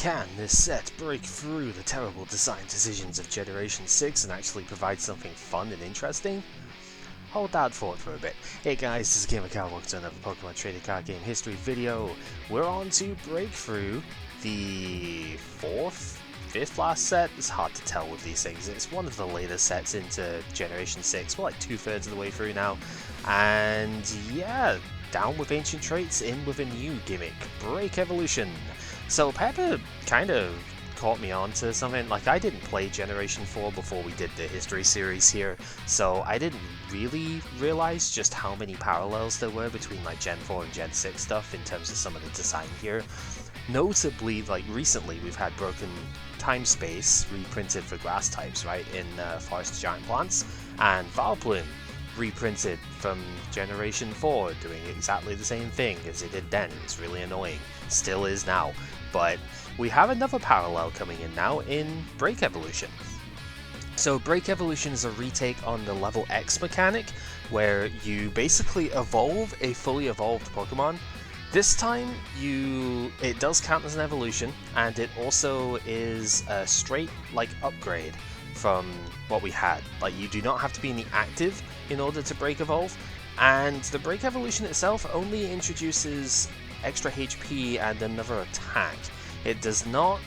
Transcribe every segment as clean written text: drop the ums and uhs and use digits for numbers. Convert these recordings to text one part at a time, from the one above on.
Can this set break through the terrible design decisions of Generation 6 and actually provide something fun and interesting? Hold that thought for a bit. Hey guys, this is gimmick. Welcome to another Pokemon trading card game history video. We're on to Breakthrough, the fifth last set. It's hard to tell with these things. It's one of the later sets into Generation 6. We're like 2/3 of the way through now. And yeah, down with ancient traits, in with a new gimmick, Break Evolution. So Pepper kind of caught me on to something. Like, I didn't play Generation 4 before we did the history series here, so I didn't really realize just how many parallels there were between like Gen 4 and Gen 6 stuff in terms of some of the design here. Notably, like recently we've had Broken Time Space reprinted for grass types, right, in Forest Giant Plants, and Vileplume reprinted from Generation 4 doing exactly the same thing as it did then. It's really annoying. Still is now. But we have another parallel coming in now in Break Evolution. So Break Evolution is a retake on the Lv.X mechanic, where you basically evolve a fully evolved Pokemon. This time it does count as an evolution, and it also is a straight like upgrade from what we had. Like, you do not have to be in the active in order to Break Evolve, and the Break Evolution itself only introduces extra HP and another attack. It does not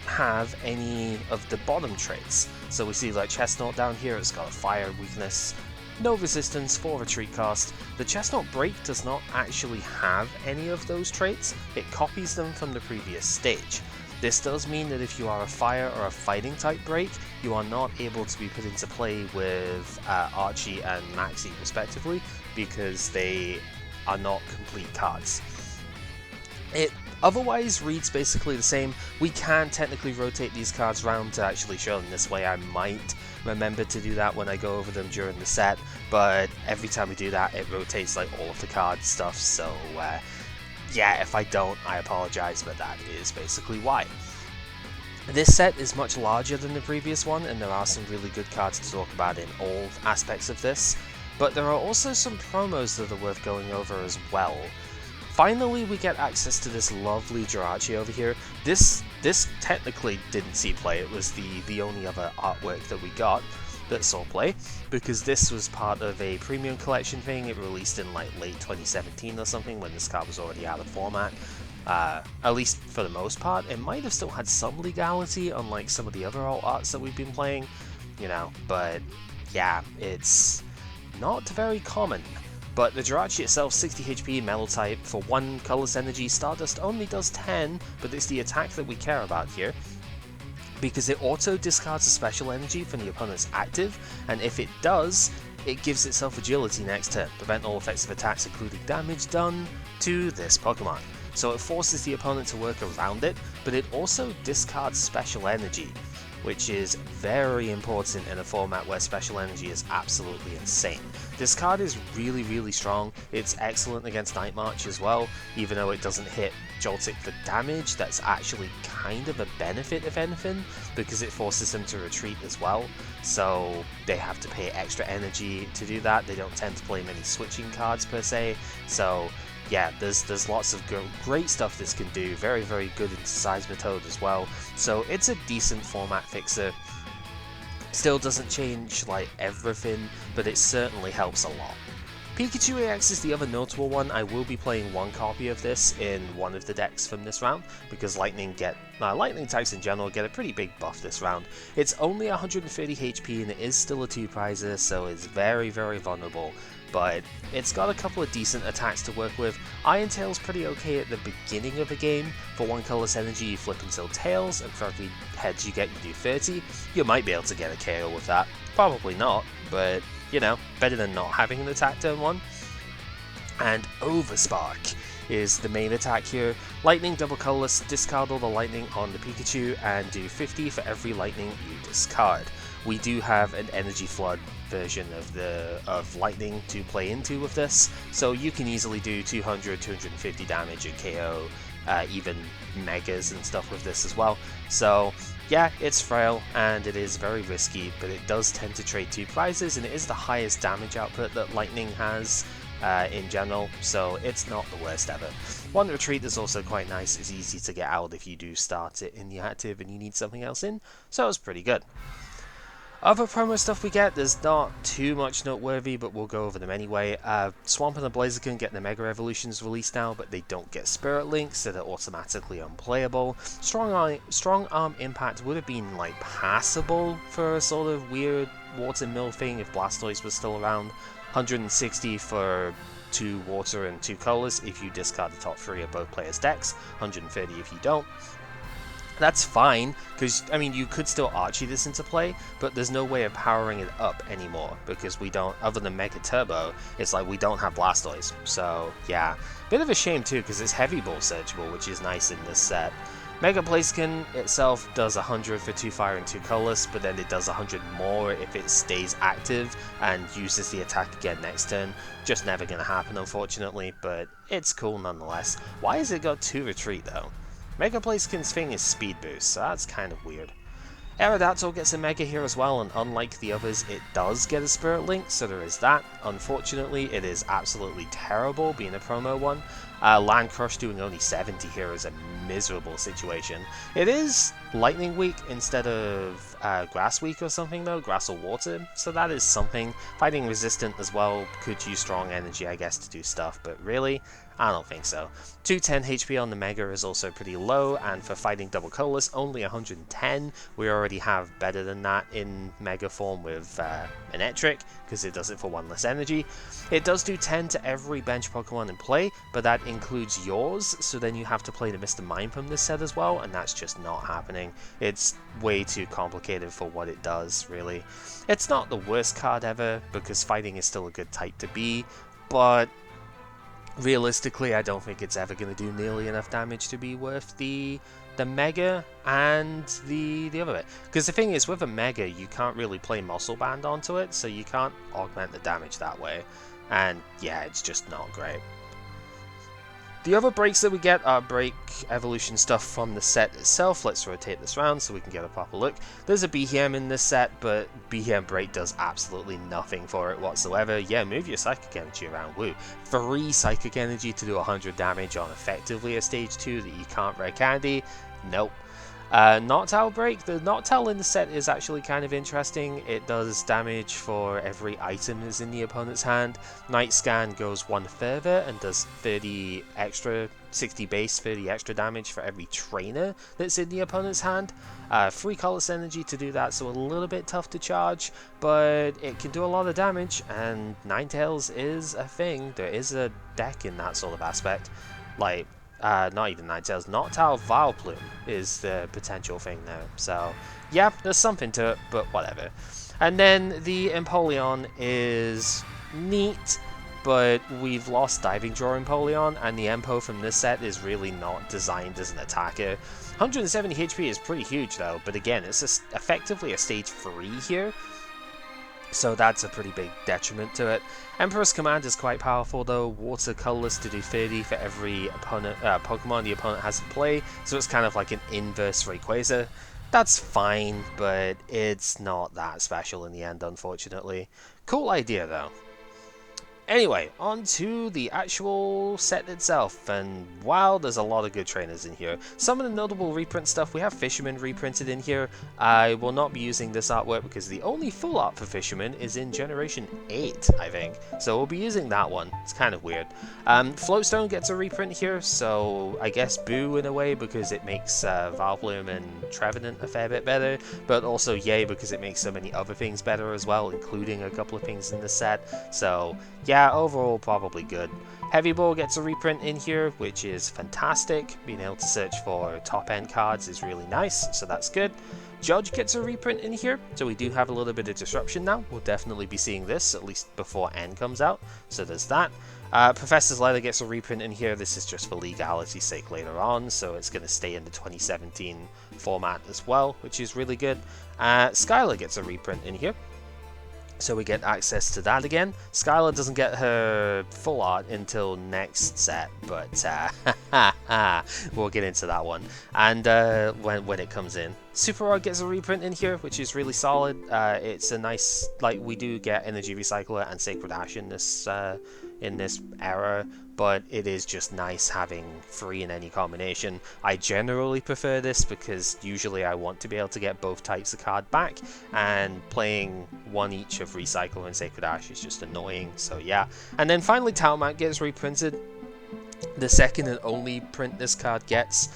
have any of the bottom traits. So we see like Chestnut down here, it's got a fire weakness, no resistance, 4 retreat cost. The Chestnut Break does not actually have any of those traits. It copies them from the previous stage. This does mean that if you are a fire or a fighting type break, you are not able to be put into play with Archie and Maxie respectively, because they are not complete cards. It otherwise reads basically the same. We can technically rotate these cards around to actually show them this way. I might remember to do that when I go over them during the set, but every time we do that it rotates like all of the card stuff, so yeah, if I don't, I apologize, but that is basically why. This set is much larger than the previous one, and there are some really good cards to talk about in all aspects of this, but there are also some promos that are worth going over as well. Finally, we get access to this lovely Jirachi over here. This technically didn't see play. It was the only other artwork that we got that saw play, because this was part of a premium collection thing. It released in like late 2017 or something, when this card was already out of format. At least for the most part. It might have still had some legality, unlike some of the other alt arts that we've been playing, you know, but yeah, it's not very common. But the Jirachi itself, 60 HP, Metal type, for 1 colorless energy. Stardust only does 10, but it's the attack that we care about here, because it auto discards a special energy from the opponent's active, and if it does, it gives itself agility next turn, prevent all effects of attacks including damage done to this Pokemon. So it forces the opponent to work around it, but it also discards special energy, which is very important in a format where special energy is absolutely insane. This card is really, really strong. It's excellent against Night March as well, even though it doesn't hit Joltik for damage. That's actually kind of a benefit, if anything, because it forces them to retreat as well, so they have to pay extra energy to do that. They don't tend to play many switching cards per se, so yeah, there's lots of great stuff this can do. Very, very good in Seismitoad as well. So it's a decent format fixer. Still doesn't change like everything, but it certainly helps a lot. Pikachu EX is the other notable one. I will be playing 1 copy of this in one of the decks from this round, because lightning types in general get a pretty big buff this round. It's only 130 HP and it is still a 2-prizer, so it's very, very vulnerable, but it's got a couple of decent attacks to work with. Iron Tail's pretty okay at the beginning of a game. For 1 colorless energy, you flip until Tails, and for every heads you get, you do 30. You might be able to get a KO with that. Probably not, but you know, better than not having an attack turn 1. And Overspark is the main attack here. Lightning, double colorless, discard all the lightning on the Pikachu and do 50 for every lightning you discard. We do have an energy flood version of lightning to play into with this, so you can easily do 200, 250 damage and KO even megas and stuff with this as well. So yeah, it's frail and it is very risky, but it does tend to trade 2 prizes, and it is the highest damage output that lightning has in general, so it's not the worst ever. One retreat is also quite nice. It's easy to get out if you do start it in the active and you need something else in, so it's pretty good. Other promo stuff we get, there's not too much noteworthy, but we'll go over them anyway. Swamp and the Blaziken get the Mega Evolutions released now, but they don't get Spirit Links, so they're automatically unplayable. Strong Arm Impact would have been like passable for a sort of weird water mill thing if Blastoise was still around. 160 for 2 water and 2 colors if you discard the top 3 of both players' decks, 130 if you don't. That's fine, because, I mean, you could still Archie this into play, but there's no way of powering it up anymore, because we don't, other than Mega Turbo, it's like we don't have Blastoise. So, yeah. Bit of a shame, too, because it's Heavy Ball searchable, which is nice in this set. Mega Blaziken itself does 100 for 2 fire and 2 colorless, but then it does 100 more if it stays active and uses the attack again next turn. Just never going to happen, unfortunately, but it's cool nonetheless. Why has it got 2 retreat, though? Mega Blaziken's thing is speed boost, so that's kind of weird. Aerodactyl gets a Mega here as well, and unlike the others, it does get a Spirit Link, so there is that. Unfortunately, it is absolutely terrible being a promo one. Land Crush doing only 70 here is a miserable situation. It is Lightning Weak instead of Grass Weak or something though, Grass or Water, so that is something. Fighting Resistant as well could use Strong Energy I guess to do stuff, but really, I don't think so. 210 HP on the Mega is also pretty low, and for fighting double colorless, only 110. We already have better than that in Mega form with Electric, because it does it for 1 less energy. It does do 10 to every bench Pokemon in play, but that includes yours, so then you have to play the Mr. Mime from this set as well, and that's just not happening. It's way too complicated for what it does, really. It's not the worst card ever, because fighting is still a good type to be, but realistically, I don't think it's ever going to do nearly enough damage to be worth the Mega and the other bit. Because the thing is, with a Mega, you can't really play Muscle Band onto it, so you can't augment the damage that way. And yeah, it's just not great. The other breaks that we get are break evolution stuff from the set itself. Let's rotate this around so we can get a proper look. There's a Behem in this set, but Behem break does absolutely nothing for it whatsoever. Yeah, move your Psychic Energy around, woo. 3 Psychic Energy to do 100 damage on effectively a stage 2 that you can't Rare Candy? Nope. Noctowl break. The Noctowl in the set is actually kind of interesting. It does damage for every item that's in the opponent's hand. Night Scan goes 1 further and does 30 extra, 60 base, 30 extra damage for every trainer that's in the opponent's hand. 3 colorless energy to do that, so a little bit tough to charge, but it can do a lot of damage, and Ninetales is a thing. There is a deck in that sort of aspect. Like, not even Ninetales, Noctowl Vileplume is the potential thing there. So, yeah, there's something to it, but whatever. And then the Empoleon is neat, but we've lost Diving Draw Empoleon, and the Empo from this set is really not designed as an attacker. 170 HP is pretty huge though, but again, it's effectively a stage 3 here. So that's a pretty big detriment to it. Emperor's Command is quite powerful though, water colorless to do 30 for every Pokemon the opponent has in play, so it's kind of like an inverse Rayquaza. That's fine, but it's not that special in the end, unfortunately. Cool idea though. Anyway, on to the actual set itself, and wow, there's a lot of good trainers in here. Some of the notable reprint stuff, we have Fisherman reprinted in here. I will not be using this artwork because the only full art for Fisherman is in Generation 8, I think. So we'll be using that one. It's kind of weird. Floatstone gets a reprint here, so I guess boo in a way because it makes Vileplume and Trevenant a fair bit better, but also yay because it makes so many other things better as well, including a couple of things in the set. So yeah, overall probably good. Heavy Ball gets a reprint in here, which is fantastic. Being able to search for top end cards is really nice, so that's good. Judge gets a reprint in here, so we do have a little bit of disruption now. We'll definitely be seeing this, at least before N comes out, so there's that. Professor's Letter gets a reprint in here. This is just for legality's sake later on, so it's going to stay in the 2017 format as well, which is really good. Skylar gets a reprint in here, so we get access to that again. Skylar doesn't get her full art until next set, but we'll get into that one and when it comes in. Super Rod gets a reprint in here, which is really solid. It's a nice, like, we do get Energy Recycler and Sacred Ash in this in this era, but it is just nice having 3 in any combination. I generally prefer this because usually I want to be able to get both types of card back, and playing 1 each of Recycle and Sacred Ash is just annoying, so yeah. And then finally Talmant gets reprinted. The second and only print this card gets.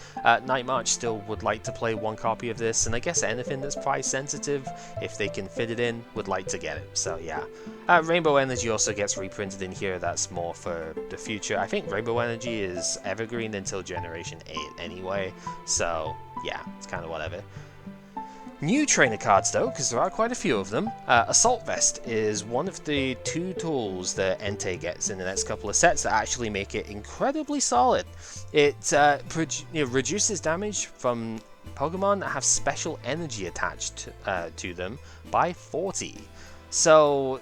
Night March still would like to play 1 copy of this, and I guess anything that's price sensitive, if they can fit it in, would like to get it, so yeah. Rainbow Energy also gets reprinted in here. That's more for the future. I think Rainbow Energy is evergreen until Generation 8 anyway, so yeah, it's kind of whatever. New trainer cards though, because there are quite a few of them. Assault Vest is one of the 2 tools that Entei gets in the next couple of sets that actually make it incredibly solid. It reduces damage from Pokemon that have special energy attached to them by 40. So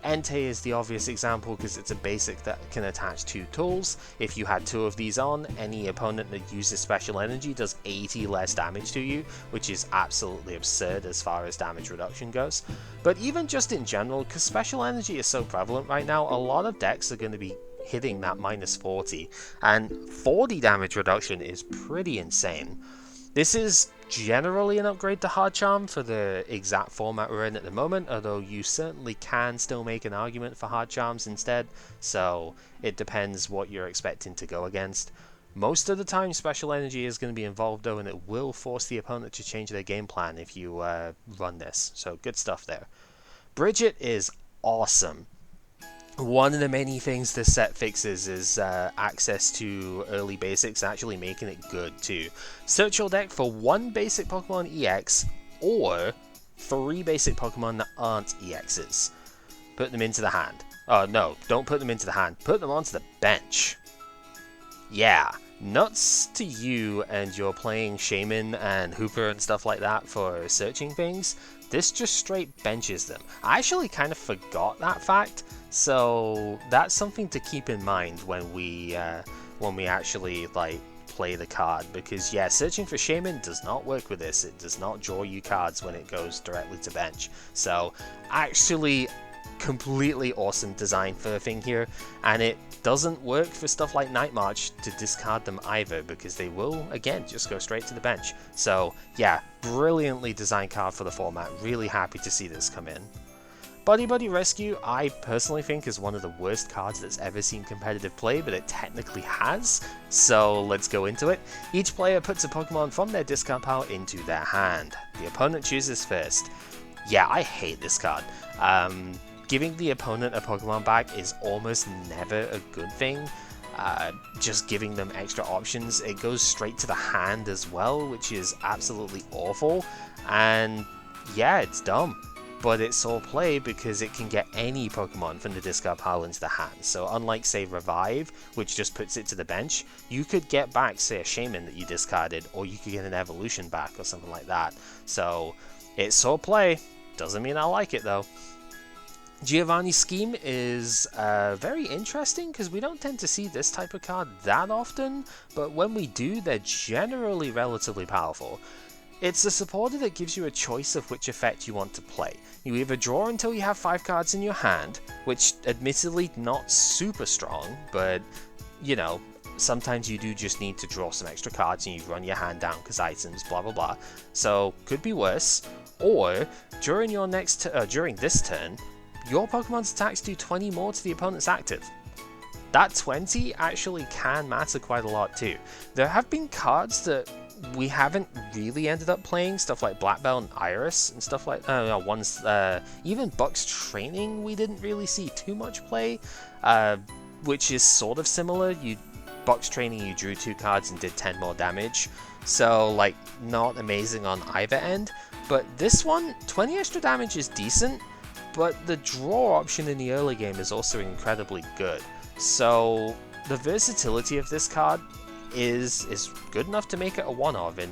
Entei is the obvious example because it's a basic that can attach 2 tools. If you had 2 of these on, any opponent that uses special energy does 80 less damage to you, which is absolutely absurd as far as damage reduction goes. But even just in general, because special energy is so prevalent right now, a lot of decks are going to be hitting that minus 40, and 40 damage reduction is pretty insane. This is generally an upgrade to Hard Charm for the exact format we're in at the moment, although you certainly can still make an argument for Hard Charms instead, so it depends what you're expecting to go against. Most of the time special energy is going to be involved though, and it will force the opponent to change their game plan if you run this, so good stuff there. Bridget is awesome. One of the many things this set fixes is access to early basics, actually making it good too. Search your deck for 1 basic Pokemon EX or 3 basic Pokemon that aren't EXs. Put them into the hand. Oh no, don't put them into the hand. Put them onto the bench. Yeah, nuts to you and you're playing Shaman and Hooper and stuff like that for searching things. This just straight benches them. I actually kind of forgot that fact, so that's something to keep in mind when we actually like play the card, because yeah, searching for Shaman does not work with this. It does not draw you cards when it goes directly to bench. So actually completely awesome design for the thing here, and it doesn't work for stuff like Night March to discard them either, because they will again just go straight to the bench. So yeah, brilliantly designed card for the format. Really happy to see this come in. Buddy Buddy Rescue, I personally think is one of the worst cards that's ever seen competitive play, but it technically has, so let's go into it. Each player puts a Pokemon from their discard pile into their hand. The opponent chooses first. Yeah, I hate this card. Giving the opponent a Pokemon back is almost never a good thing. Just giving them extra options. It goes straight to the hand as well, which is absolutely awful. And yeah, it's dumb. But it's all play because it can get any Pokemon from the discard pile into the hand. So unlike, say, Revive, which just puts it to the bench, you could get back, say, a Shaman that you discarded, or you could get an Evolution back or something like that. So it's all play. Doesn't mean I like it, though. Giovanni's Scheme is very interesting because we don't tend to see this type of card that often, but when we do, they're generally relatively powerful. It's a supporter that gives you a choice of which effect you want to play. You either draw until you have 5 cards in your hand, which admittedly not super strong, but you know, sometimes you do just need to draw some extra cards and you run your hand down because items, blah blah blah, so could be worse. Or during your during this turn, your Pokemon's attacks do 20 more to the opponent's active. That 20 actually can matter quite a lot too. There have been cards that we haven't really ended up playing, stuff like Black Belt and Iris and stuff like even Buck's Training we didn't really see too much play, which is sort of similar. Buck's Training, you drew 2 cards and did 10 more damage, so like not amazing on either end. But this one, 20 extra damage is decent, but the draw option in the early game is also incredibly good. So the versatility of this card is good enough to make it a one-of in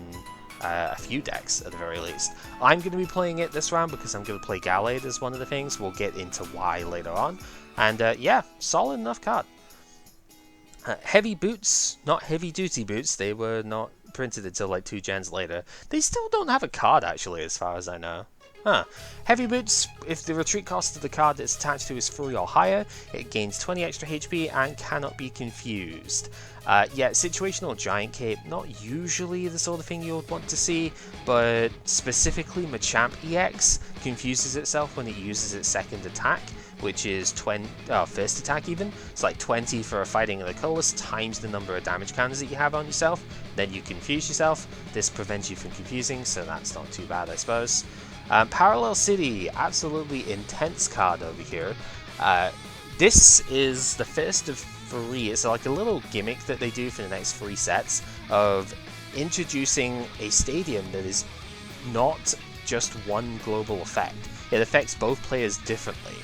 a few decks at the very least. I'm going to be playing it this round because I'm going to play Gallade as one of the things. We'll get into why later on. And yeah, solid enough card. Heavy Boots, not Heavy Duty Boots, they were not printed until like 2 gens later. They still don't have a card actually as far as I know. Huh. Heavy Boots, if the retreat cost of the card it's attached to is 3 or higher, it gains 20 extra HP and cannot be confused. Yeah, Situational Giant Cape, not usually the sort of thing you would want to see, but specifically Machamp EX confuses itself when it uses its second attack, which is first attack even. It's like 20 for a Fighting in the Colorless times the number of damage counters that you have on yourself, then you confuse yourself. This prevents you from confusing, so that's not too bad, I suppose. Parallel City, absolutely intense card over here. This is the first of 3. It's like a little gimmick that they do for the next 3 sets of introducing a stadium that is not just one global effect. It affects both players differently.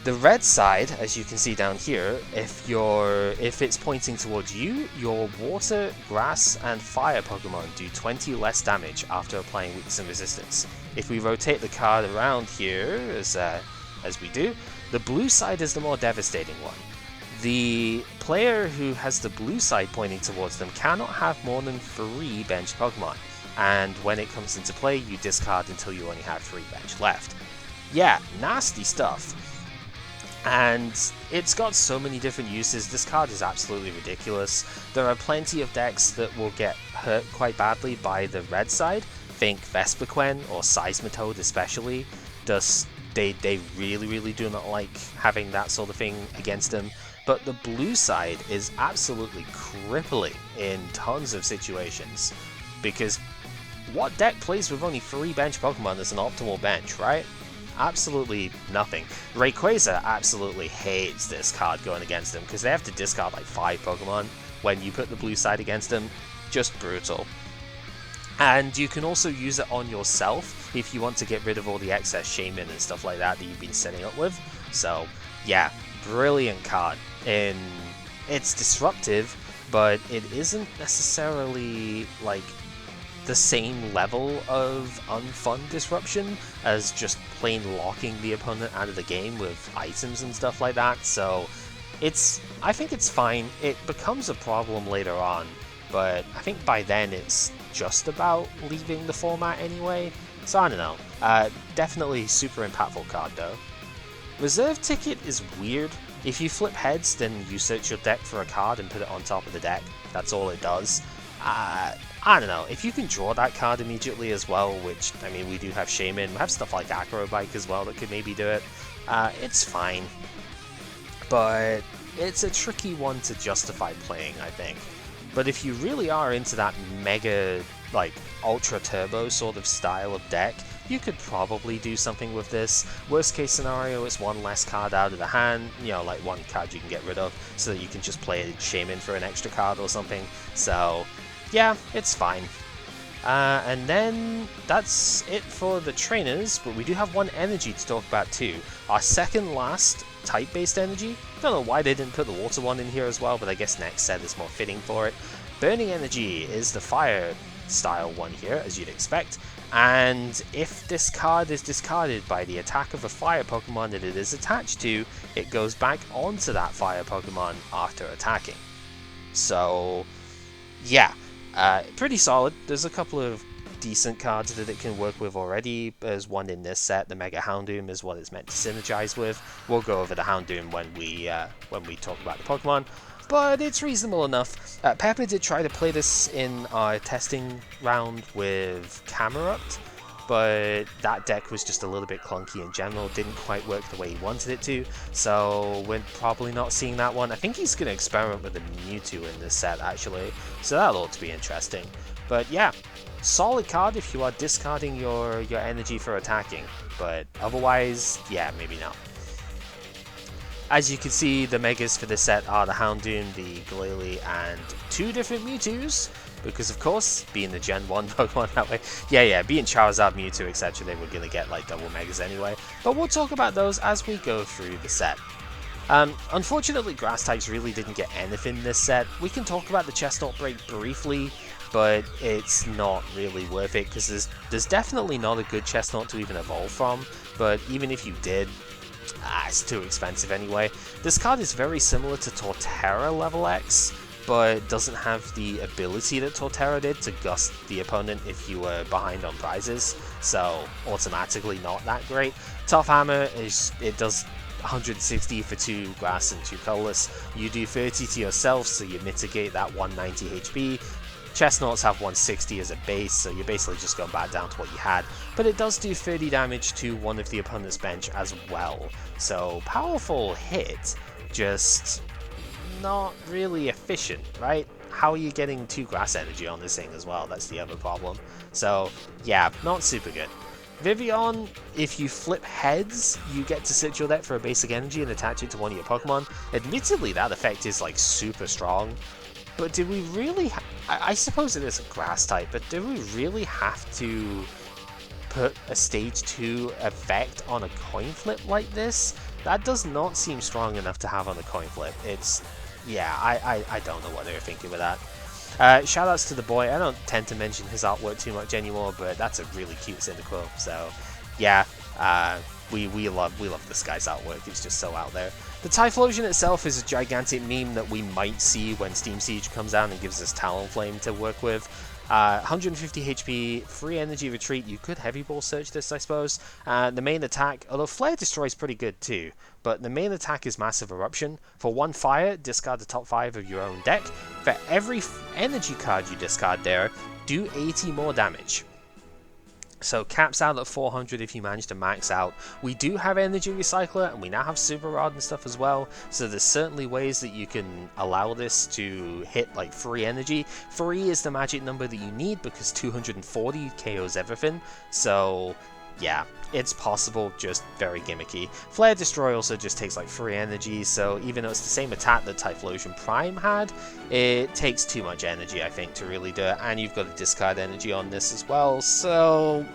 The red side, as you can see down here, if it's pointing towards you, your water, grass, and fire Pokemon do 20 less damage after applying weakness and resistance. If we rotate the card around here, as we do, the blue side is the more devastating one. The player who has the blue side pointing towards them cannot have more than 3 benched Pokemon, and when it comes into play, you discard until you only have 3 bench left. Yeah, nasty stuff. And it's got so many different uses. This card is absolutely ridiculous. There are plenty of decks that will get hurt quite badly by the red side. Think Vespiquen or Seismitoad especially. They really do not like having that sort of thing against them. But the blue side is absolutely crippling in tons of situations. Because what deck plays with only 3 bench Pokemon as an optimal bench, right? Absolutely nothing. Rayquaza absolutely hates this card going against them because they have to discard like 5 Pokemon when you put the blue side against them. Just brutal. And you can also use it on yourself if you want to get rid of all the excess Shaman and stuff like that you've been setting up with. So yeah, brilliant card. And it's disruptive, but it isn't necessarily like the same level of unfun disruption as just plain locking the opponent out of the game with items and stuff like that. So I think it's fine. It becomes a problem later on, but I think by then it's just about leaving the format anyway. So I don't know. Definitely super impactful card though. Reserve Ticket is weird. If you flip heads, then you search your deck for a card and put it on top of the deck. That's all it does. I don't know, if you can draw that card immediately as well, which, I mean, we do have Shaman, we have stuff like Acrobike as well that could maybe do it, it's fine. But it's a tricky one to justify playing, I think. But if you really are into that mega, like, ultra turbo sort of style of deck, you could probably do something with this. Worst case scenario, it's 1 less card out of the hand, you know, like 1 card you can get rid of, so that you can just play a Shaman for an extra card or something. So yeah, it's fine. And then that's it for the trainers, but we do have 1 energy to talk about too. Our second last type-based energy. Don't know why they didn't put the water one in here as well, but I guess next set is more fitting for it. Burning Energy is the fire style one here, as you'd expect. And if this card is discarded by the attack of a fire Pokemon that it is attached to, it goes back onto that fire Pokemon after attacking. So yeah. Pretty solid. There's a couple of decent cards that it can work with already. There's one in this set. The Mega Houndoom is what it's meant to synergize with. We'll go over the Houndoom when we talk about the Pokemon, but it's reasonable enough. Pepper did try to play this in our testing round with Camerupt, but that deck was just a little bit clunky in general, didn't quite work the way he wanted it to, so we're probably not seeing that one. I think he's going to experiment with a Mewtwo in this set actually, so that ought to be interesting. But yeah, solid card if you are discarding your energy for attacking, but otherwise, yeah, maybe not. As you can see, the Megas for this set are the Houndoom, the Glalie, and 2 different Mewtwo's. Because of course, being the Gen 1 Pokemon that way, yeah, being Charizard, Mewtwo, etc., they were going to get like double Megas anyway. But we'll talk about those as we go through the set. Unfortunately, Grass types really didn't get anything this set. We can talk about the Chestnut break briefly, but it's not really worth it because there's definitely not a good Chestnut to even evolve from. But even if you did, it's too expensive anyway. This card is very similar to Torterra Lv.X, but doesn't have the ability that Torterra did to gust the opponent if you were behind on prizes, so automatically not that great. Tough Hammer does 160 for 2 grass and 2 colorless. You do 30 to yourself, so you mitigate that 190 HP. Chestnuts have 160 as a base, so you're basically just going back down to what you had. But it does do 30 damage to one of the opponent's bench as well. So powerful hit, just not really efficient, right? How are you getting 2 grass energy on this thing as well? That's the other problem. So yeah, not super good. Vivillon, if you flip heads, you get to sit your deck for a basic energy and attach it to one of your Pokemon. Admittedly, that effect is like super strong. But do we really... I suppose it is a grass type, but do we really have to put a stage 2 effect on a coin flip like this? That does not seem strong enough to have on a coin flip. It's... yeah, I don't know what they were thinking with that. Shoutouts to the boy. I don't tend to mention his artwork too much anymore, but that's a really cute Cyndaquil. So, yeah, we love this guy's artwork. It's just so out there. The Typhlosion itself is a gigantic meme that we might see when Steam Siege comes out and gives us Talonflame to work with. 150 HP, free energy retreat. You could Heavy Ball Search this, I suppose. The main attack, although Flare Destroy is pretty good too, but the main attack is Massive Eruption. For 1 fire, discard the top 5 of your own deck. For every energy card you discard there, do 80 more damage. So caps out at 400 if you manage to max out. We do have Energy Recycler, and we now have Super Rod and stuff as well, so there's certainly ways that you can allow this to hit like free energy. 3 is the magic number that you need because 240 KOs everything, so yeah, it's possible, just very gimmicky. Flare Destroy also just takes like free energy, so even though it's the same attack that Typhlosion Prime had, it takes too much energy, I think, to really do it, and you've got to discard energy on this as well, so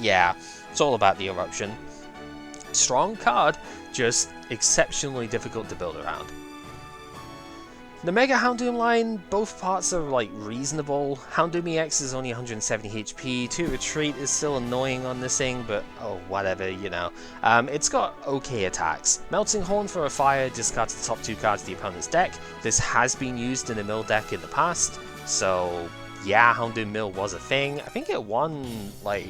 yeah, it's all about the Eruption. Strong card, just exceptionally difficult to build around. The Mega Houndoom line, both parts are like reasonable. Houndoom EX is only 170 HP, 2 Retreat is still annoying on this thing, but oh, whatever, you know. It's got okay attacks. Melting Horn for a fire discards the top 2 cards of the opponent's deck. This has been used in a mill deck in the past, so yeah, Houndoom Mill was a thing. I think it won, like,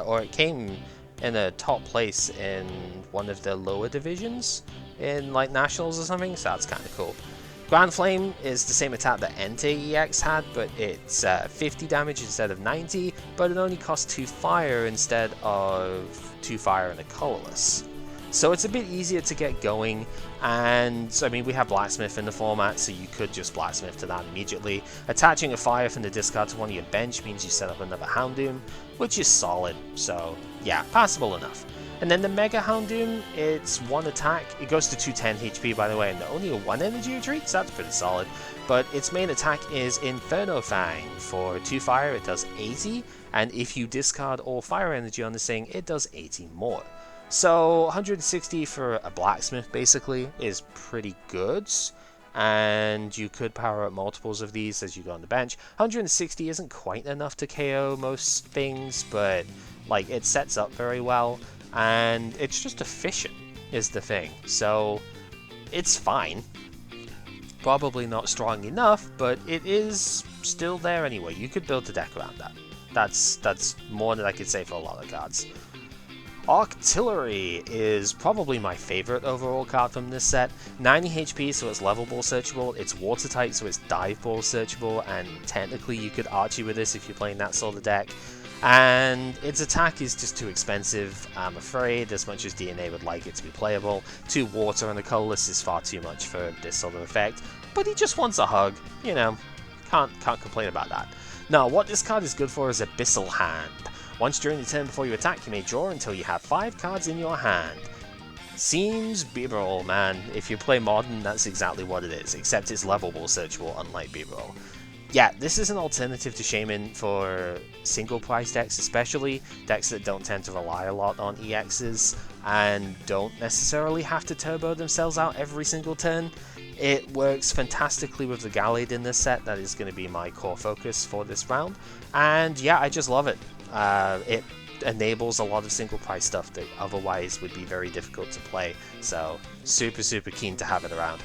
or it came in a top place in one of the lower divisions in like Nationals or something, so that's kind of cool. Grand Flame is the same attack that Entei EX had, but it's 50 damage instead of 90, but it only costs 2 fire instead of 2 fire and a colorless. So it's a bit easier to get going, and I mean, we have Blacksmith in the format, so you could just Blacksmith to that immediately. Attaching a fire from the discard to one of your bench means you set up another Houndoom, which is solid, so yeah, passable enough. And then the Mega Houndoom, it's 1 attack. It goes to 210 HP, by the way, and only a 1 energy retreat, so that's pretty solid. But its main attack is Inferno Fang. For 2 fire, it does 80, and if you discard all fire energy on this thing, it does 80 more. So 160 for a Blacksmith, basically, is pretty good. And you could power up multiples of these as you go on the bench. 160 isn't quite enough to KO most things, but like it sets up very well. And it's just efficient is the thing, so it's fine. Probably not strong enough, but it is still there anyway. You could build a deck around that. That's more than I could say for a lot of cards. Artillery is probably my favorite overall card from this set. 90 HP, so it's level ball searchable. It's watertight, so it's dive ball searchable, and technically you could archie with this if you're playing that sort of deck. And its attack is just too expensive, I'm afraid, as much as DNA would like it to be playable. 2 water and a colorless is far too much for this sort of effect, but he just wants a hug, you know, can't complain about that. Now, what this card is good for is Abyssal Hand. Once during the turn before you attack, you may draw until you have 5 cards in your hand. Seems Bibberol, man. If you play Modern, that's exactly what it is, except it's levelable searchable, unlike Bibberol. Yeah, this is an alternative to Shaman for single price decks, especially decks that don't tend to rely a lot on EXs and don't necessarily have to turbo themselves out every single turn. It works fantastically with the Gallade in this set. That is going to be my core focus for this round, and yeah, I just love it. It enables a lot of single price stuff that otherwise would be very difficult to play, so super keen to have it around.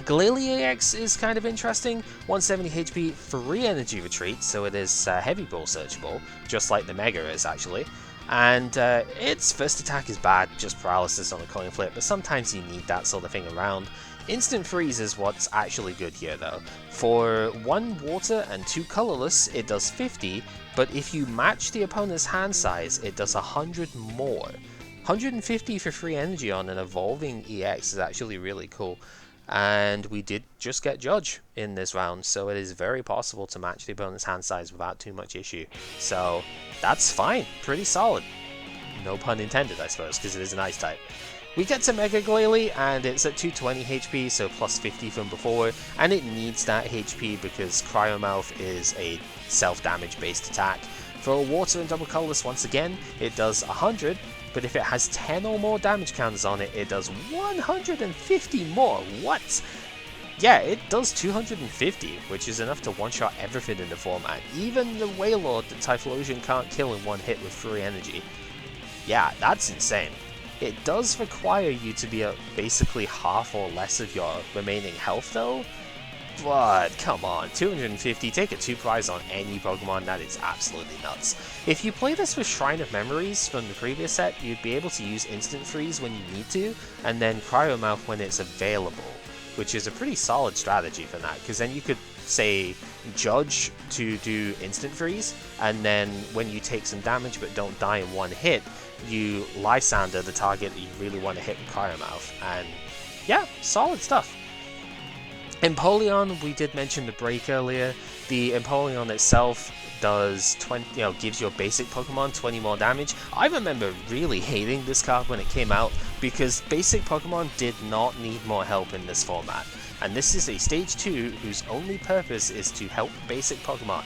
Lv.X is kind of interesting, 170 HP, 3 energy retreat, so it is heavy ball searchable, just like the Mega is actually. And its first attack is bad, just paralysis on a coin flip, but sometimes you need that sort of thing around. Instant freeze is what's actually good here though. For 1 water and 2 colorless, it does 50, but if you match the opponent's hand size, it does 100 more. 150 for free energy on an evolving EX is actually really cool. And we did just get Judge in this round, so it is very possible to match the opponent's hand size without too much issue. So that's fine, pretty solid. No pun intended, I suppose, because it is an Ice type. We get to Mega Glalie, and it's at 220 HP, so plus 50 from before, and it needs that HP because Cryomouth is a self-damage based attack. For a water and double colorless, once again, it does 100, but if it has 10 or more damage counters on it, it does 150 more. What? Yeah, it does 250, which is enough to one-shot everything in the format. Even the Wailord that Typhlosion can't kill in one hit with free energy. Yeah, that's insane. It does require you to be at basically half or less of your remaining health though. But come on, 250, take a 2 prize on any Pokemon, that is absolutely nuts. If you play this with Shrine of Memories from the previous set, you'd be able to use Instant Freeze when you need to, and then Cryomouth when it's available, which is a pretty solid strategy for that, because then you could, say, Judge to do Instant Freeze, and then when you take some damage but don't die in one hit, you Lysander the target that you really want to hit with Cryomouth, and yeah, solid stuff. Empoleon, we did mention the break earlier. The Empoleon itself does 20, gives your basic Pokemon 20 more damage. I remember really hating this card when it came out because basic Pokemon did not need more help in this format. And this is a stage 2 whose only purpose is to help basic Pokemon.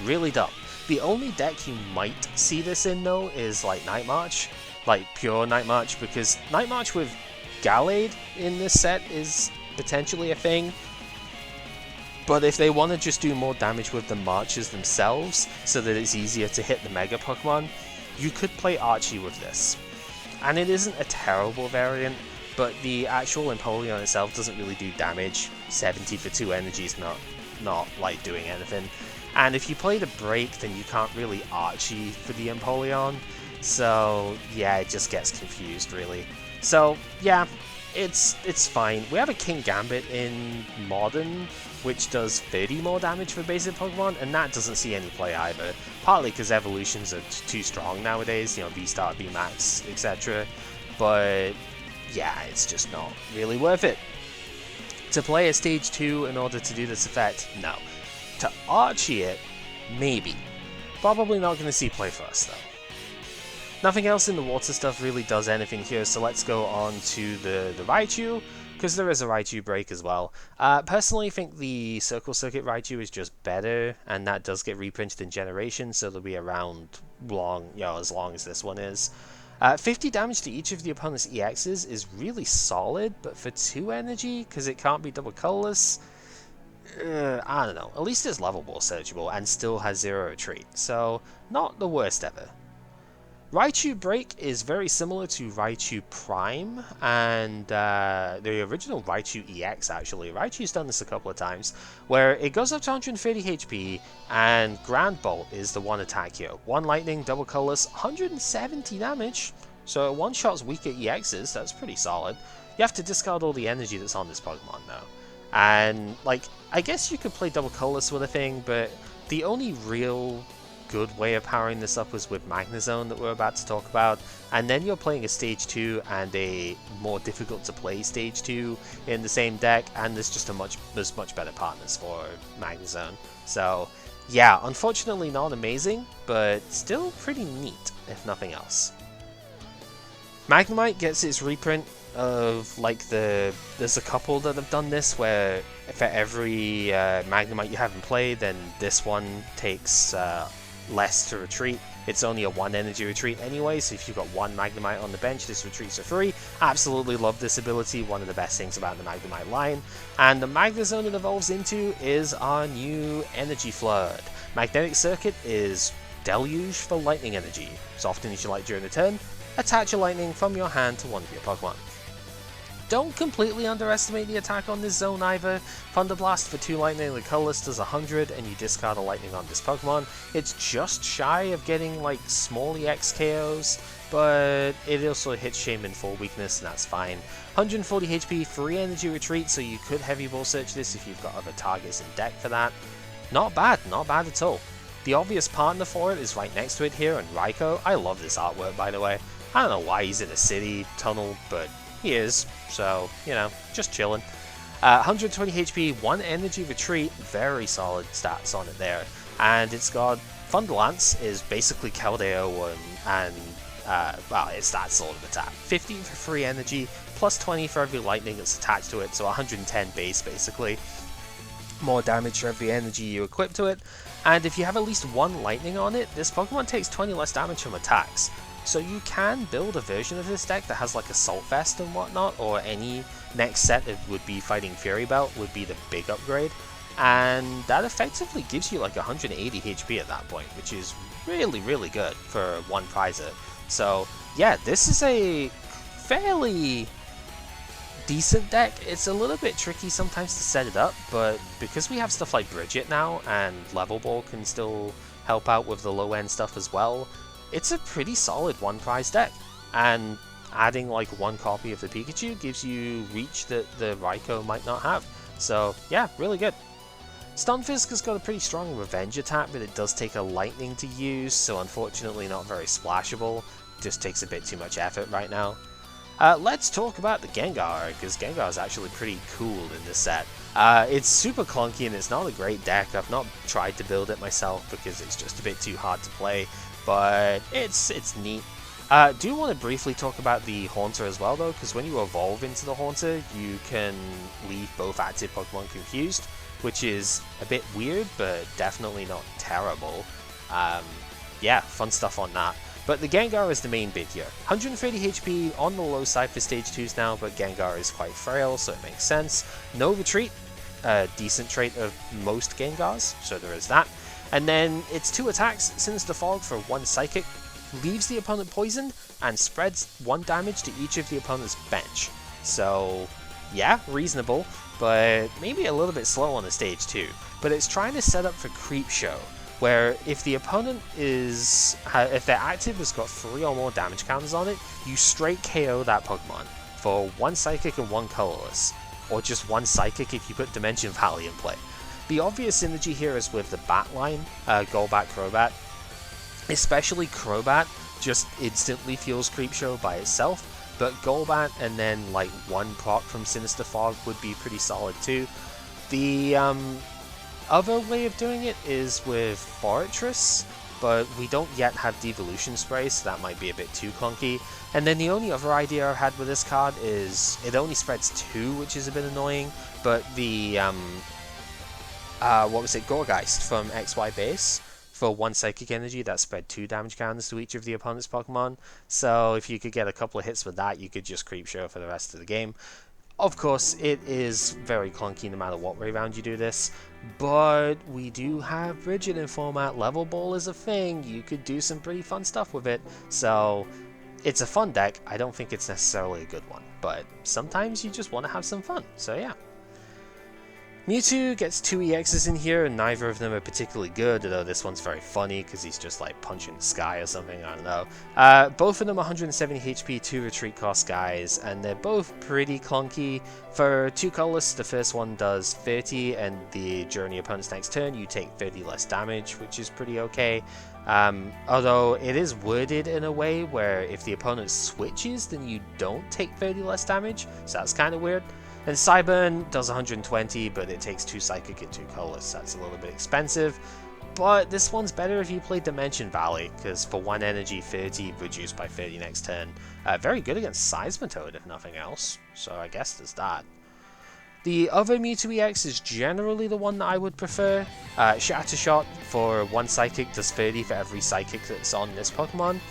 Really dumb. The only deck you might see this in though is like Night March, like pure Night March, because Night March with Gallade in this set is potentially a thing. But if they want to just do more damage with the Marches themselves, so that it's easier to hit the Mega Pokemon, you could play Archie with this. And it isn't a terrible variant, but the actual Empoleon itself doesn't really do damage. 70 for 2 energy is not like doing anything. And if you play the break, then you can't really Archie for the Empoleon. So yeah, it just gets confused really. So yeah, it's fine. We have a King Gambit in Modern, which does 30 more damage for basic Pokemon, and that doesn't see any play either. Partly because evolutions are too strong nowadays, V-Star, V-Max, etc. But yeah, it's just not really worth it. To play a stage 2 in order to do this effect, no. To Archie it, maybe. Probably not going to see play for us though. Nothing else in the water stuff really does anything here, so let's go on to the Raichu, because there is a Raichu break as well. Personally, I think the Circle Circuit Raichu is just better, and that does get reprinted in Generation, so it'll be around as long as this one is. 50 damage to each of the opponent's EXs is really solid, but for 2 energy, because it can't be double colorless, I don't know. At least it's lovable, searchable, and still has 0 retreat, so not the worst ever. Raichu Break is very similar to Raichu Prime and the original Raichu EX actually. Raichu's done this a couple of times, where it goes up to 130 HP and Grand Bolt is the one attack here. 1 lightning, double colorless, 170 damage, so it one-shots weaker EXs, that's pretty solid. You have to discard all the energy that's on this Pokemon though. And I guess you could play double colorless with a thing, but the only real good way of powering this up was with Magnezone that we're about to talk about, and then you're playing a stage 2 and a more difficult to play stage 2 in the same deck, and there's much better partners for Magnezone. So yeah, unfortunately not amazing, but still pretty neat if nothing else. Magnemite gets its reprint of there's a couple that have done this where for every Magnemite you haven't played, then this one takes less to retreat. It's only a 1 energy retreat anyway, so if you've got 1 Magnemite on the bench, this retreats for free. Absolutely love this ability, one of the best things about the Magnemite line. And the Magnezone it evolves into is our new Energy Flood. Magnetic Circuit is Deluge for lightning energy, so often as you like during the turn, attach a lightning from your hand to one of your Pokemon. Don't completely underestimate the attack on this zone either. Thunder Blast for 2 lightning, the colorless does 100, and you discard a lightning on this Pokemon. It's just shy of getting like small EX KOs, but it also hits Shaman full weakness, and that's fine. 140 HP, free energy retreat, so you could heavy ball search this if you've got other targets in deck for that. Not bad at all. The obvious partner for it is right next to it here in Raikou. I love this artwork, by the way. I don't know why he's in a city tunnel, but he is, so, you know, just chilling. 120 HP, 1 energy retreat, very solid stats on it there. And it's got Thunderlance is basically Keldeo and well, it's that sort of attack. 50 for free energy, plus 20 for every lightning that's attached to it, so 110 base basically. More damage for every energy you equip to it, and if you have at least 1 lightning on it, this Pokemon takes 20 less damage from attacks. So you can build a version of this deck that has like Assault Vest and whatnot, or any next set that would be Fighting Fury Belt would be the big upgrade, and that effectively gives you like 180 HP at that point, which is really good for one prizer. So yeah, this is a fairly decent deck. It's a little bit tricky sometimes to set it up, but because we have stuff like Bridget now, and Level Ball can still help out with the low end stuff as well, it's a pretty solid one prize deck. And adding like 1 copy of the Pikachu gives you reach that the Raikou might not have. So yeah, really good. Stunfisk has got a pretty strong revenge attack, but it does take a lightning to use, so unfortunately not very splashable. Just takes a bit too much effort right now. Let's talk about the Gengar, because Gengar is actually pretty cool in this set. It's super clunky and it's not a great deck. I've not tried to build it myself because it's just a bit too hard to play, but it's neat. Do want to briefly talk about the Haunter as well though, because when you evolve into the Haunter, you can leave both active Pokemon confused, which is a bit weird, but definitely not terrible. Yeah, fun stuff on that. But the Gengar is the main bit here. 130 HP on the low side for stage 2s now, but Gengar is quite frail, so it makes sense. No retreat, a decent trait of most Gengars, so there is that. And then it's 2 attacks, Sinister Fog for 1 Psychic, leaves the opponent poisoned, and spreads 1 damage to each of the opponent's bench. So yeah, reasonable, but maybe a little bit slow on the stage 2. But it's trying to set up for Creepshow, where if the opponent is, if their active has got 3 or more damage counters on it, you straight KO that Pokemon for 1 Psychic and 1 Colorless, or just 1 Psychic if you put Dimension Valley in play. The obvious synergy here is with the Bat line, Golbat, Crobat. Especially Crobat just instantly fuels Creepshow by itself, but Golbat and then like 1 proc from Sinister Fog would be pretty solid too. The other way of doing it is with Fortress, but we don't yet have Devolution Spray, so that might be a bit too clunky. And then the only other idea I had with this card is it only spreads 2, which is a bit annoying, but the Gorgeist from XY base for 1 Psychic Energy that spread 2 damage counters to each of the opponent's Pokemon. So if you could get a couple of hits with that, you could just Creepshow for the rest of the game. Of course, it is very clunky no matter what way round you do this, but we do have Bridget in format. Level Ball is a thing. You could do some pretty fun stuff with it. So it's a fun deck. I don't think it's necessarily a good one, but sometimes you just want to have some fun. So yeah. Mewtwo gets 2 EXs in here, and neither of them are particularly good, although this one's very funny because he's just like punching the sky or something, I don't know. Both of them 170 HP, 2 retreat cost guys, and they're both pretty clunky. For 2 colorless, the first one does 30, and during the opponent's next turn, you take 30 less damage, which is pretty okay. Although it is worded in a way where if the opponent switches, then you don't take 30 less damage, so that's kind of weird. And Cyburn does 120, but it takes 2 Psychic and 2 Colorless, so that's a little bit expensive. But this one's better if you play Dimension Valley, because for 1 energy, 30, reduced by 30 next turn. Very good against Seismitoad, if nothing else, so I guess there's that. The other Mewtwo EX is generally the one that I would prefer. Shatter Shot for 1 Psychic does 30 for every Psychic that's on this Pokemon.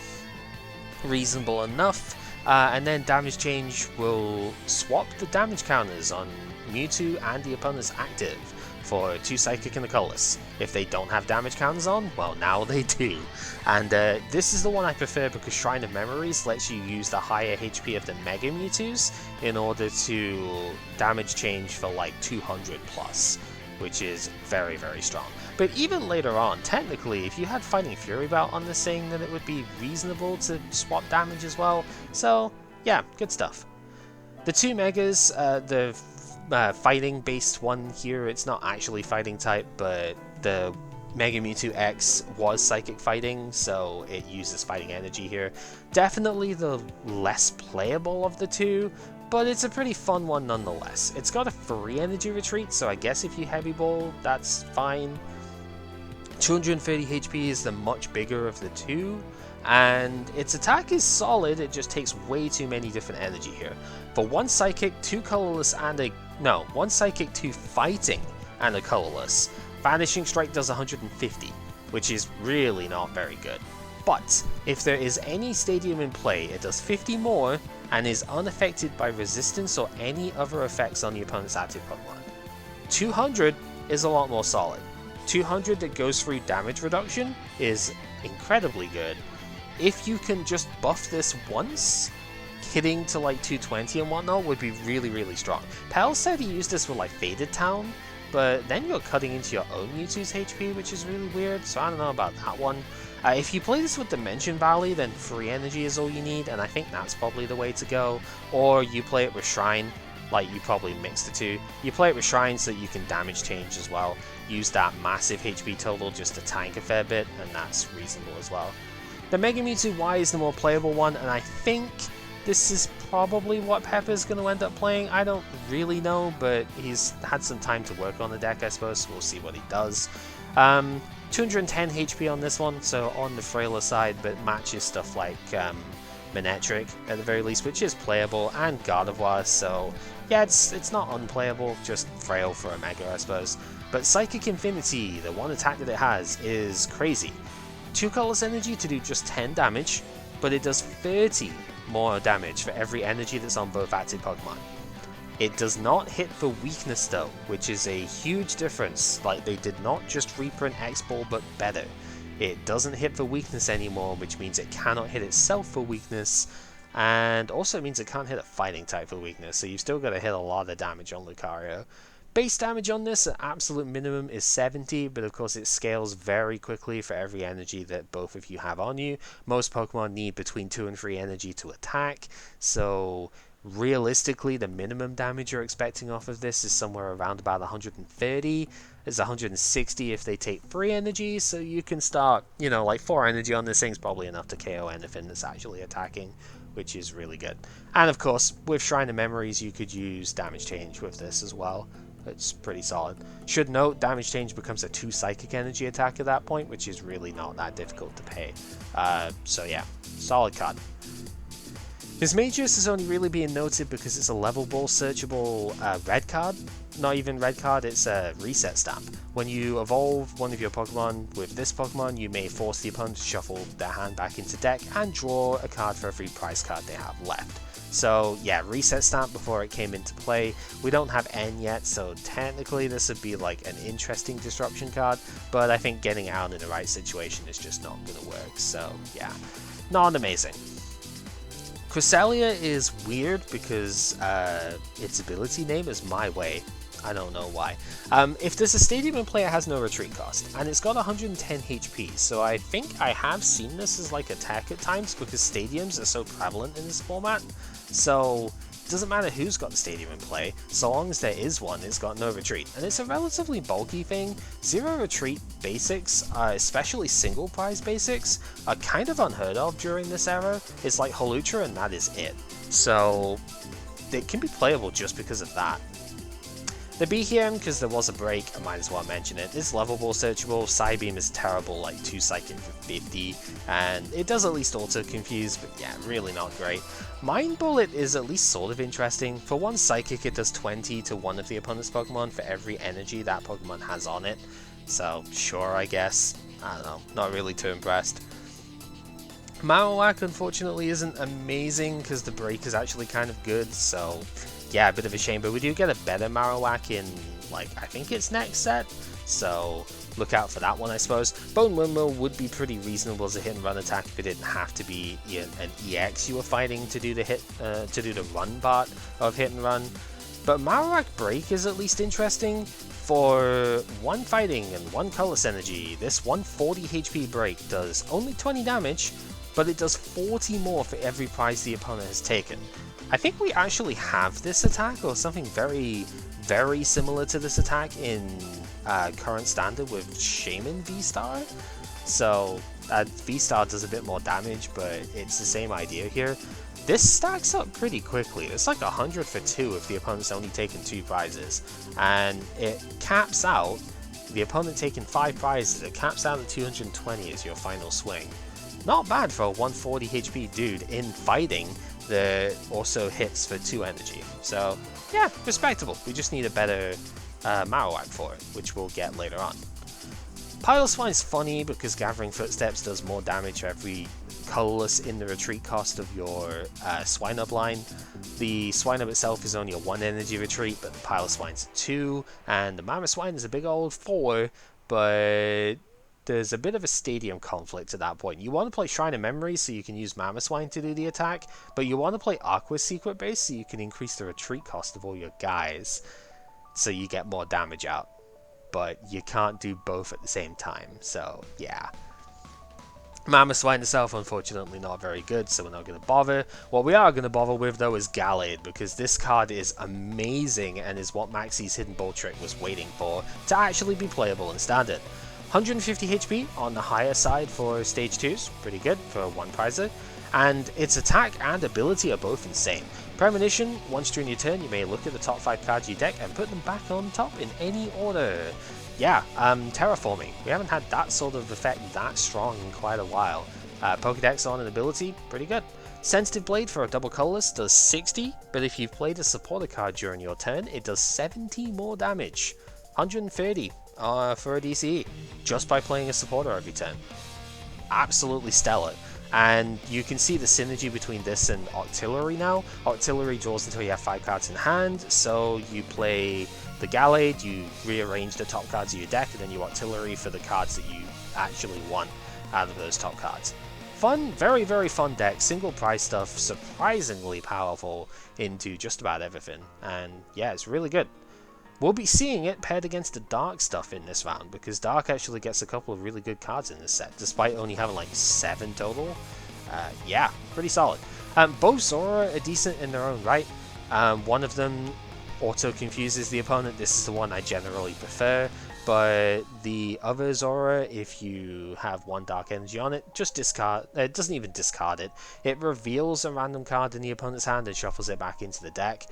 Reasonable enough. And then Damage Change will swap the damage counters on Mewtwo and the opponent's active for 2 Psychic and a Colorless. If they don't have damage counters on, well, now they do. And this is the one I prefer because Shrine of Memories lets you use the higher HP of the Mega Mewtwo's in order to damage change for like 200 plus, which is very, very strong. But even later on, technically, if you had Fighting Fury Belt on this thing, then it would be reasonable to swap damage as well. So, yeah, good stuff. The 2 Megas, the fighting-based one here, it's not actually fighting type, but the Mega Mewtwo X was Psychic Fighting, so it uses Fighting Energy here. Definitely the less playable of the two, but it's a pretty fun one nonetheless. It's got a free energy retreat, so I guess if you Heavy Ball, that's fine. 230 HP is the much bigger of the two, and its attack is solid, it just takes way too many different energy here. For 1 Psychic, 2 Colorless, and a... no, 1 Psychic, 2 Fighting, and a Colorless, Vanishing Strike does 150, which is really not very good. But, if there is any Stadium in play, it does 50 more, and is unaffected by resistance or any other effects on the opponent's active Pokemon. 200 is a lot more solid. 200 that goes through damage reduction is incredibly good. If you can just buff this once, hitting to like 220 and whatnot would be really, really strong. Pell said he used this with like Faded Town, but then you're cutting into your own Mewtwo's HP, which is really weird, so I don't know about that one. If you play this with Dimension Valley, then free energy is all you need, and I think that's probably the way to go. Or you play it with Shrine, like you probably mix the two. You play it with Shrine so that you can damage change as well. Use that massive HP total just to tank a fair bit, and that's reasonable as well. The Mega Mewtwo Y is the more playable one, and I think this is probably what Pepper's going to end up playing. I don't really know, but he's had some time to work on the deck, I suppose, so we'll see what he does. 210 HP on this one, so on the frailer side, but matches stuff like Manectric at the very least, which is playable, and Gardevoir, so yeah, it's not unplayable, just frail for a Mega, I suppose. But Psychic Infinity, the one attack that it has, is crazy. 2 Colorless Energy to do just 10 damage, but it does 30 more damage for every energy that's on both active Pokemon. It does not hit for weakness though, which is a huge difference. Like, they did not just reprint X-Ball, but better. It doesn't hit for weakness anymore, which means it cannot hit itself for weakness, and also means it can't hit a fighting type for weakness, so you've still got to hit a lot of damage on Lucario. Base damage on this at absolute minimum is 70, but of course it scales very quickly for every energy that both of you have on you. Most Pokemon need between 2 and 3 energy to attack, so realistically the minimum damage you're expecting off of this is somewhere around about 130. It's 160 if they take 3 energy, so you can start, you know, like 4 energy on this thing's probably enough to KO anything that's actually attacking, which is really good. And of course, with Shrine of Memories, you could use damage change with this as well. It's pretty solid. Should note, damage change becomes a 2 Psychic Energy attack at that point, which is really not that difficult to pay. So yeah, solid card. Mismagius is only really being noted because it's a level ball searchable red card. Not even red card, it's a reset stamp. When you evolve one of your Pokemon with this Pokemon, you may force the opponent to shuffle their hand back into deck and draw a card for every prize card they have left. So yeah, reset stamp before it came into play. We don't have N yet, so technically this would be like an interesting disruption card, but I think getting out in the right situation is just not going to work, so yeah, not amazing. Cresselia is weird because its ability name is My Way. I don't know why. If there's a Stadium in play, it has no retreat cost, and it's got 110 HP, so I think I have seen this as like attack at times because Stadiums are so prevalent in this format. So it doesn't matter who's got the Stadium in play, so long as there is one, it's got no retreat. And it's a relatively bulky thing. Zero retreat basics, especially single prize basics, are kind of unheard of during this era. It's like Holutra and that is it. So it can be playable just because of that. The Behem, because there was a break, I might as well mention it, is lovable, searchable. Psybeam is terrible, like 2 Psychic for 50, and it does at least auto-confuse, but yeah, really not great. Mind Bullet is at least sort of interesting. For 1 Psychic, it does 20 to one of the opponent's Pokemon for every energy that Pokemon has on it. So, sure, I guess. I don't know, not really too impressed. Marowak, unfortunately, isn't amazing, because the break is actually kind of good, so yeah, a bit of a shame, but we do get a better Marowak in like, I think it's next set, so look out for that one, I suppose. Bone Windmill would be pretty reasonable as a hit and run attack if it didn't have to be an EX you were fighting to do the run part of hit and run. But Marowak Break is at least interesting. For 1 fighting and 1 colorless energy, this 140 HP break does only 20 damage, but it does 40 more for every prize the opponent has taken. I think we actually have this attack, or something very, very similar to this attack in current standard with Shaman V-Star. So V-Star does a bit more damage, but it's the same idea here. This stacks up pretty quickly. It's like 100 for 2 if the opponent's only taken 2 prizes. And it caps out, the opponent taking 5 prizes, it caps out at 220 as your final swing. Not bad for a 140 HP dude in fighting that also hits for 2 energy. So yeah, respectable. We just need a better Marowak for it, which we'll get later on. Piloswine's funny because Gathering Footsteps does more damage for every colorless in the retreat cost of your Swinub line. The Swinub itself is only a 1 energy retreat, but the Piloswine's a 2, and the Mamoswine is a big old 4, but there's a bit of a stadium conflict at that point. You want to play Shrine of Memory so you can use Mamoswine to do the attack, but you want to play Aqua Secret Base so you can increase the retreat cost of all your guys, so you get more damage out. But you can't do both at the same time, so yeah. Mamoswine itself, unfortunately, not very good, so we're not going to bother. What we are going to bother with, though, is Gallade, because this card is amazing and is what Maxie's Hidden Ball Trick was waiting for to actually be playable in Standard. 150 HP on the higher side for Stage 2s, pretty good for 1 prizer, and its attack and ability are both insane. Premonition, once during your turn, you may look at the top 5 cards of your deck and put them back on top in any order. Yeah, Terraforming. We haven't had that sort of effect that strong in quite a while. Pokedex on an ability, pretty good. Sensitive Blade for a double colorless does 60, but if you've played a supporter card during your turn, it does 70 more damage. 130 for a DCE, just by playing a supporter every turn. Absolutely stellar. And you can see the synergy between this and Octillery now. Octillery draws until you have 5 cards in hand, so you play the Gallade, you rearrange the top cards of your deck, and then you Octillery for the cards that you actually want out of those top cards. Fun, very, very fun deck, single prize stuff, surprisingly powerful into just about everything, and yeah, it's really good. We'll be seeing it paired against the Dark stuff in this round, because Dark actually gets a couple of really good cards in this set, despite only having like 7 total. Yeah, pretty solid. Both Zora are decent in their own right. One of them auto-confuses the opponent. This is the one I generally prefer, but the other Zora, if you have 1 Dark Energy on it, just discard. It doesn't even discard it. It reveals a random card in the opponent's hand and shuffles it back into the deck.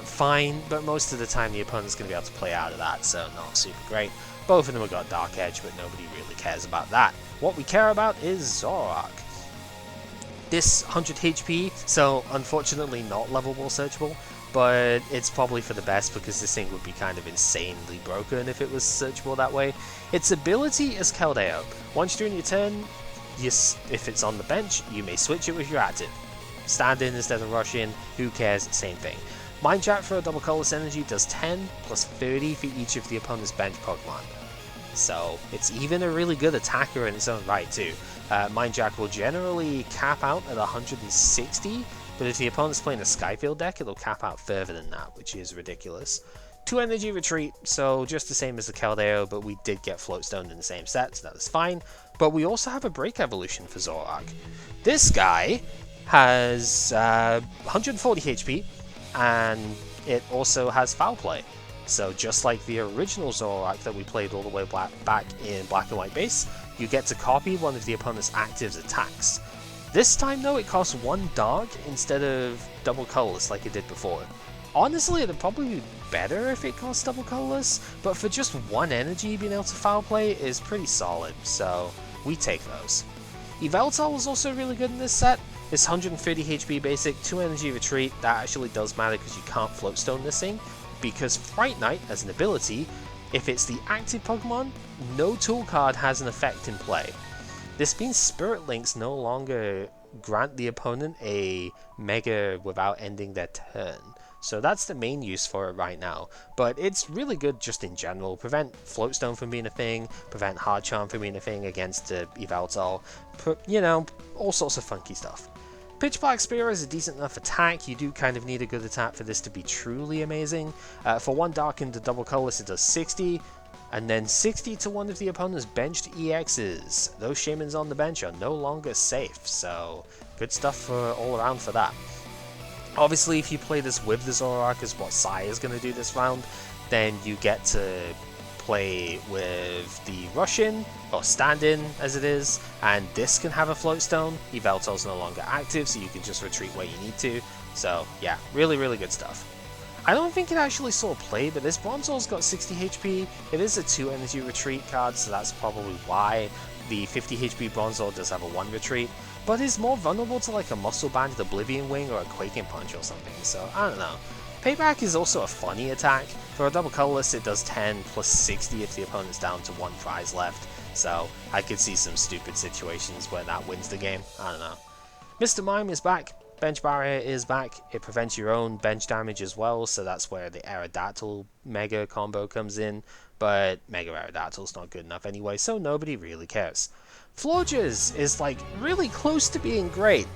Fine, but most of the time the opponent's going to be able to play out of that, so not super great. Both of them have got Dark Edge, but nobody really cares about that. What we care about is Zoroark. This 100 HP, so unfortunately not levelable searchable, but it's probably for the best because this thing would be kind of insanely broken if it was searchable that way. Its ability is Keldeo. Once during your turn, if it's on the bench, you may switch it with your active. Stand in instead of rush in, who cares, same thing. Mind Jack for a double colorless energy does 10 plus 30 for each of the opponent's bench Pokemon. So it's even a really good attacker in its own right too. Mind Jack will generally cap out at 160, but if the opponent's playing a Skyfield deck, it'll cap out further than that, which is ridiculous. 2 energy retreat, so just the same as the Keldeo, but we did get Floatstone in the same set, so that was fine. But we also have a break evolution for Zoroark. This guy has 140 HP, and it also has Foul Play. So just like the original Zoroark that we played all the way back in Black and White base, you get to copy one of the opponent's active's attacks. This time though, it costs 1 Dark instead of double colorless like it did before. Honestly, it'd probably be better if it cost double colorless, but for just 1 energy being able to Foul Play is pretty solid, so we take those. Yveltal is also really good in this set. It's 130 HP basic, 2 energy retreat. That actually does matter because you can't Floatstone this thing, because Fright Knight as an ability, if it's the active Pokemon, no tool card has an effect in play. This means Spirit Links no longer grant the opponent a Mega without ending their turn. So that's the main use for it right now. But it's really good just in general. Prevent Floatstone from being a thing, prevent Hard Charm from being a thing against the Yveltal, you know, all sorts of funky stuff. Pitch Black Spear is a decent enough attack. You do kind of need a good attack for this to be truly amazing. For one darkened double colorless, it does 60, and then 60 to one of the opponent's benched EXs. Those Shamans on the bench are no longer safe, so good stuff for all around for that. Obviously, if you play this with the Zoroark as what Sai is going to do this round, then you get to play with the Russian, or stand-in as it is, and this can have a Floatstone. Yveltal's no longer active, so you can just retreat where you need to. So yeah, really, really good stuff. I don't think it actually saw play, but this Bronzor's got 60 HP. It is a 2 energy retreat card, so that's probably why. The 50 HP Bronzor does have a 1 retreat, but is more vulnerable to like a Muscle Banded Oblivion Wing or a Quaking Punch or something, so I don't know. Payback is also a funny attack. For a double colorless, it does 10 plus 60 if the opponent's down to 1 prize left, so I could see some stupid situations where that wins the game. I don't know. Mr. Mime is back. Bench Barrier is back. It prevents your own bench damage as well, so that's where the Aerodactyl Mega combo comes in, but Mega Aerodactyl's not good enough anyway, so nobody really cares. Florges is like really close to being great.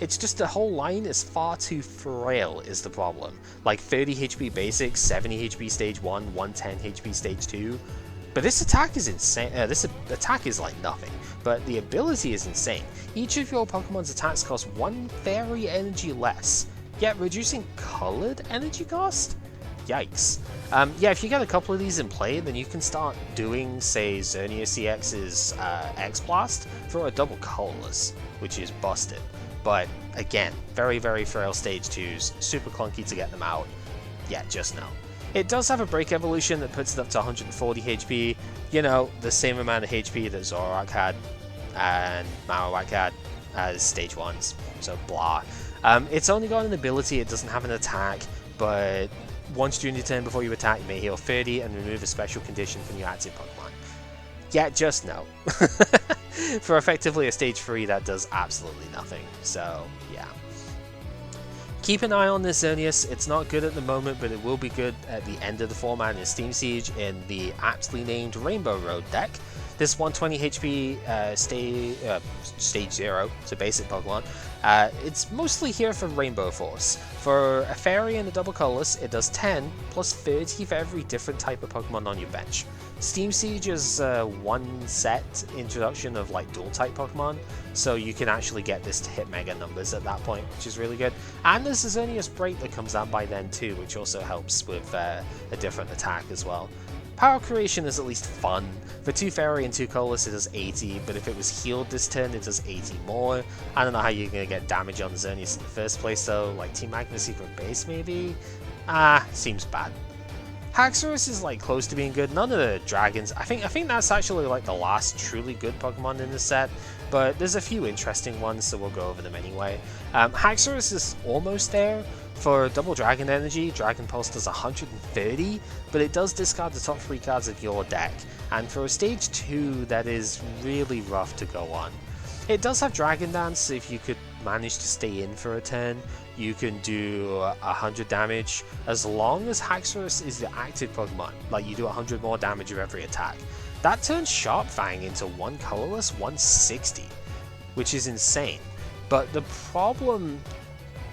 It's just the whole line is far too frail is the problem. Like 30 HP basic, 70 HP stage 1, 110 HP stage 2. But this attack is insane. This attack is like nothing, but the ability is insane. Each of your Pokemon's attacks cost 1 fairy energy less, yet reducing colored energy cost? Yikes. Yeah, if you get a couple of these in play, then you can start doing, say, Xerneas EX's X-Blast for a double colorless, which is busted. But again, very, very frail stage 2s, super clunky to get them out. Yeah, just no. It does have a break evolution that puts it up to 140 HP, you know, the same amount of HP that Zoroark had and Marowak had as stage 1s, so blah. It's only got an ability, it doesn't have an attack, but once during your turn before you attack, you may heal 30 and remove a special condition from your active Pokemon. Yeah, just no. For effectively a stage 3, that does absolutely nothing, so yeah. Keep an eye on this Xerneas. It's not good at the moment, but it will be good at the end of the format in Steam Siege in the aptly named Rainbow Road deck. This 120 HP stage 0, it's a basic Pokemon. It's mostly here for Rainbow Force. For a Fairy and a double colorless, it does 10 plus 30 for every different type of Pokemon on your bench. Steam Siege is one set introduction of like dual type Pokemon, so you can actually get this to hit mega numbers at that point, which is really good. And there's a Xerneas Break that comes out by then too, which also helps with a different attack as well. Power Creation is at least fun. For 2 Fairy and 2 colorless, it does 80, but if it was healed this turn, it does 80 more. I don't know how you're going to get damage on Xerneas in the first place though, like Team Magma Secret Base maybe? Seems bad. Haxorus is like close to being good. None of the dragons. I think that's actually like the last truly good Pokemon in the set, but there's a few interesting ones, so we'll go over them anyway. Haxorus is almost there. For double Dragon Energy, Dragon Pulse does 130, but it does discard the top 3 cards of your deck, and for a stage 2, that is really rough to go on. It does have Dragon Dance, so if you could manage to stay in for a turn, you can do 100 damage, as long as Haxorus is the active Pokemon, like you do 100 more damage of every attack. That turns Sharp Fang into 1 colorless 160, which is insane. But the problem,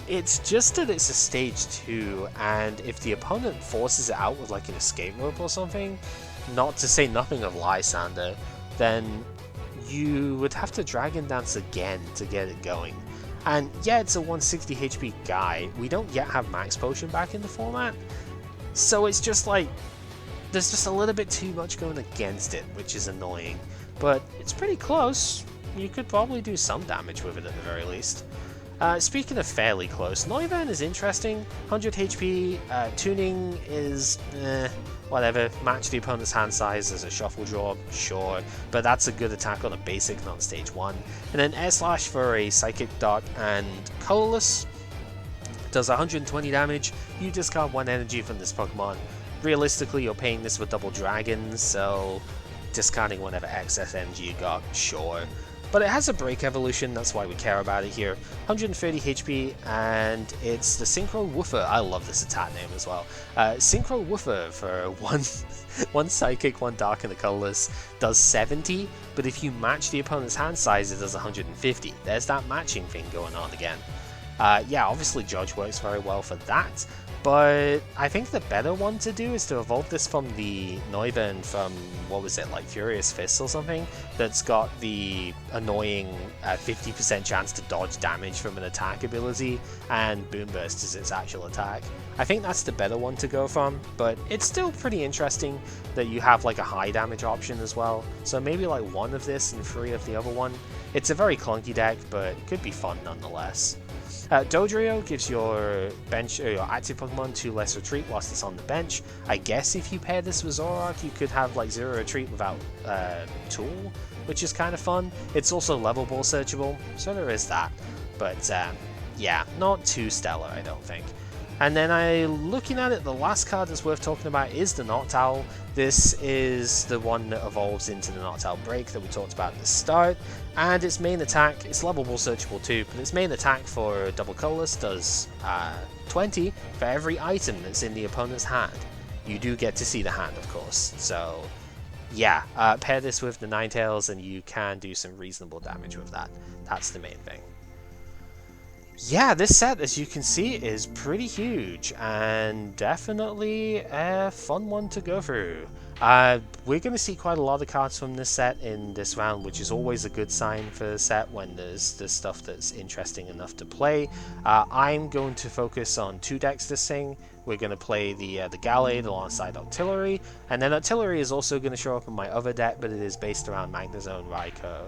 it's just that it's a stage 2, and if the opponent forces it out with like an escape rope or something, not to say nothing of Lysander, then you would have to Dragon Dance again to get it going. And yeah, it's a 160 HP guy. We don't yet have Max Potion back in the format, so it's just like, there's just a little bit too much going against it, which is annoying. But it's pretty close. You could probably do some damage with it at the very least. Speaking of fairly close, Noivern is interesting. 100 HP, tuning is whatever, match the opponent's hand size as a shuffle draw, sure, but that's a good attack on a basic, not stage 1. And then Air Slash for a Psychic Dark and colorless does 120 damage. You discard 1 energy from this Pokemon. Realistically, you're paying this with double dragons, so discarding whatever excess energy you got, sure. But it has a break evolution, that's why we care about it here. 130 HP, and it's the Synchro Woofer. I love this attack name as well. Synchro Woofer for one Psychic, one Dark, and the colorless does 70, but if you match the opponent's hand size, it does 150. There's that matching thing going on again. Yeah, obviously Judge works very well for that, but I think the better one to do is to evolve this from the Noivern from, what was it, like Furious Fist or something, that's got the annoying 50% chance to dodge damage from an attack ability, and Boom Burst is its actual attack. I think that's the better one to go from, but it's still pretty interesting that you have like a high damage option as well, so maybe like one of this and 3 of the other one. It's a very clunky deck, but it could be fun nonetheless. Dodrio gives your bench or your active Pokemon 2 less retreat whilst it's on the bench. I guess if you pair this with Zoroark, you could have like 0 retreat without Tool, which is kind of fun. It's also level ball searchable, so there is that. But yeah, not too stellar, I don't think. And then looking at it, the last card that's worth talking about is the Noctowl. This is the one that evolves into the Noctowl Break that we talked about at the start. And its main attack, it's level ball searchable too, but its main attack for double colorless does 20 for every item that's in the opponent's hand. You do get to see the hand, of course. So yeah, pair this with the Ninetales and you can do some reasonable damage with that. That's the main thing. Yeah, this set, as you can see, is pretty huge and definitely a fun one to go through. We're going to see quite a lot of cards from this set in this round, which is always a good sign for the set when there's stuff that's interesting enough to play. I'm going to focus on 2 decks this thing. We're going to play the Gallade alongside Artillery, and then Artillery is also going to show up in my other deck, but it is based around Magnezone Raikou,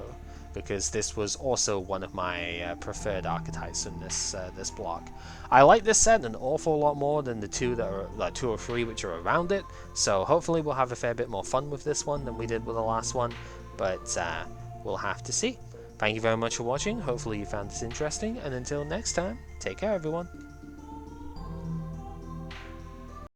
because this was also one of my preferred archetypes in this block. I like this set an awful lot more than the 2 that are like 2 or 3 which are around it, so hopefully we'll have a fair bit more fun with this one than we did with the last one, but we'll have to see. Thank you very much for watching, hopefully you found this interesting, and until next time, take care everyone.